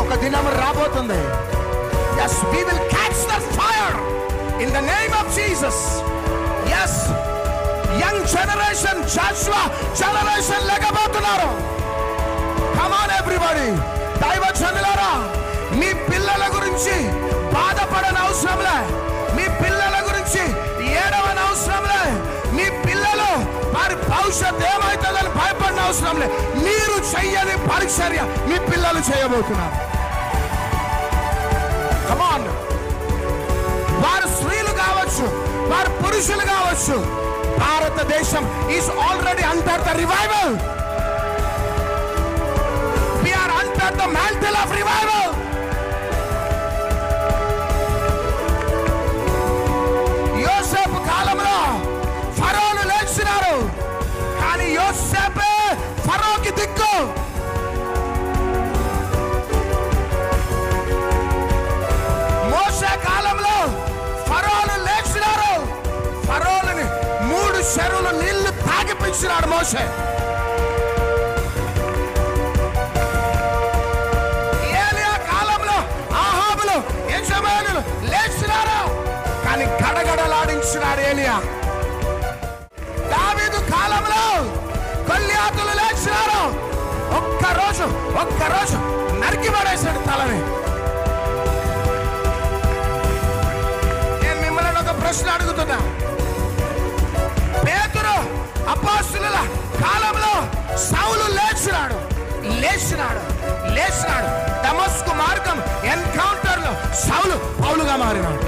ఒక దినం రాబోతుంది. yes, we will catch that fire in the name of Jesus. yes, young generation, Joshua generation లేకపోతున్నారు. come on everybody. దైవజనులారా, మీ పిల్లల గురించి బాధపడని అవసరం లే, మీ పిల్లల గురించి ఏడవని అవసరం లే, మీ పిల్లలు వారి భవిష్యత్తు ఏమైతుందని భయపడిన అవసరం లే. మీరు చెయ్యని పరిచర్య మీ పిల్లలు చేయబోతున్నారు. కమాన్, వారు స్త్రీలు కావచ్చు, వారు పురుషులు కావచ్చు, భారతదేశం is already under the revival. We are under the mantle of revival. యోసేపు కాలంలో ఫరోను లేచినారు, కానీ యోసేపే ఫరోకి దిక్కు. మోసే కాలంలో ఫరోను లేచినారు, ఫరోని 3 చెరువులు నీళ్లు తాగిపించినాడు మోసే. ఏలియా కాలంలో ఆహాబులు యజమానులు లేచినారు, కానీ గడగడలాడించినాడు ఏలియా. దావీదు కాలంలో గొల్లియాతులు లేచినారు, ఒక్కరోజు నరికి పడేశాడు తలని. నేను మిమ్మల్ని ఒక ప్రశ్న అడుగుతున్నా. పేతురు అపోస్తలుల కాలంలో సౌలు లేచినాడు. దమస్కు మార్గం ఎన్కౌంటర్ లో సౌలు పౌలుగా మారినాడు.